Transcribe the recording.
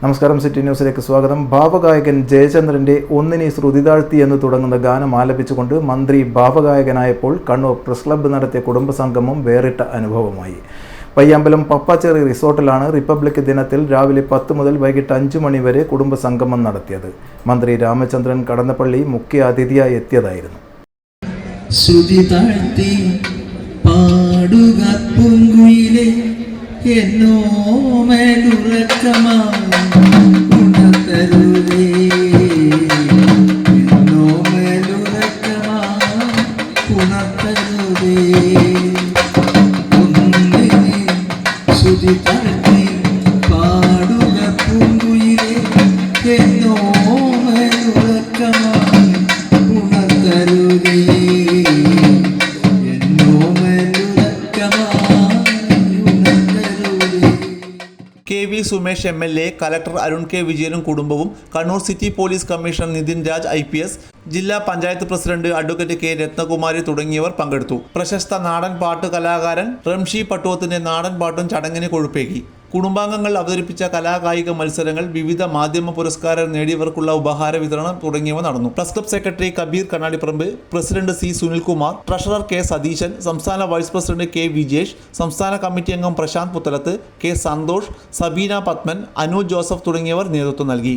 നമസ്കാരം, സിറ്റി ന്യൂസിലേക്ക് സ്വാഗതം. ഭാവഗായകൻ ജയചന്ദ്രൻ്റെ ഒന്നിനെ ശ്രുതി താഴ്ത്തി എന്ന് തുടങ്ങുന്ന ഗാനം ആലപിച്ചുകൊണ്ട് മന്ത്രി ഭാവഗായകനായപ്പോൾ കണ്ണൂർ പ്രസ് ക്ലബ്ബ് നടത്തിയ കുടുംബസംഗമം വേറിട്ട അനുഭവമായി. പയ്യാമ്പലം പപ്പാച്ചേറി റിസോർട്ടിലാണ് റിപ്പബ്ലിക് ദിനത്തിൽ രാവിലെ 10 മുതൽ വൈകിട്ട് 5 മണി വരെ കുടുംബസംഗമം നടത്തിയത്. മന്ത്രി രാമചന്ദ്രൻ കടന്നപ്പള്ളി മുഖ്യ അതിഥിയായി എത്തിയതായിരുന്നു. KV Sumesh MLA, collector Arun K. വിജയനും കുടുംബവും, Kannur city police commissioner Nithin Raj IPS, ജില്ലാ panchayat president advocate K. Rathnakumari തുടങ്ങിയവർ പങ്കെടുത്തു. പ്രശസ്ത നാടൻ പാട്ട് കലാകാരൻ റംഷി പട്ടുവത്തിന്റെ നാടൻ പാട്ടും ചടങ്ങിന് കൊഴുപ്പേകി. കുടുംബാംഗങ്ങൾ അവതരിപ്പിച്ച കലാകായിക മത്സരങ്ങൾ, വിവിധ മാധ്യമ പുരസ്കാരം നേടിയവർക്കുള്ള ഉപഹാര വിതരണം തുടങ്ങിയവ നടന്നു. Press club secretary Kabir Kannadiparamba, president C. Sunilkumar, treasurer K. Satheesan, സംസ്ഥാന വൈസ് പ്രസിഡന്റ് K. വിജേഷ്, സംസ്ഥാന കമ്മിറ്റി അംഗം പ്രശാന്ത് പുത്തലത്ത്, K. സന്തോഷ്, സബീന പത്മൻ, അനു ജോസഫ് തുടങ്ങിയവർ നേതൃത്വം നൽകി.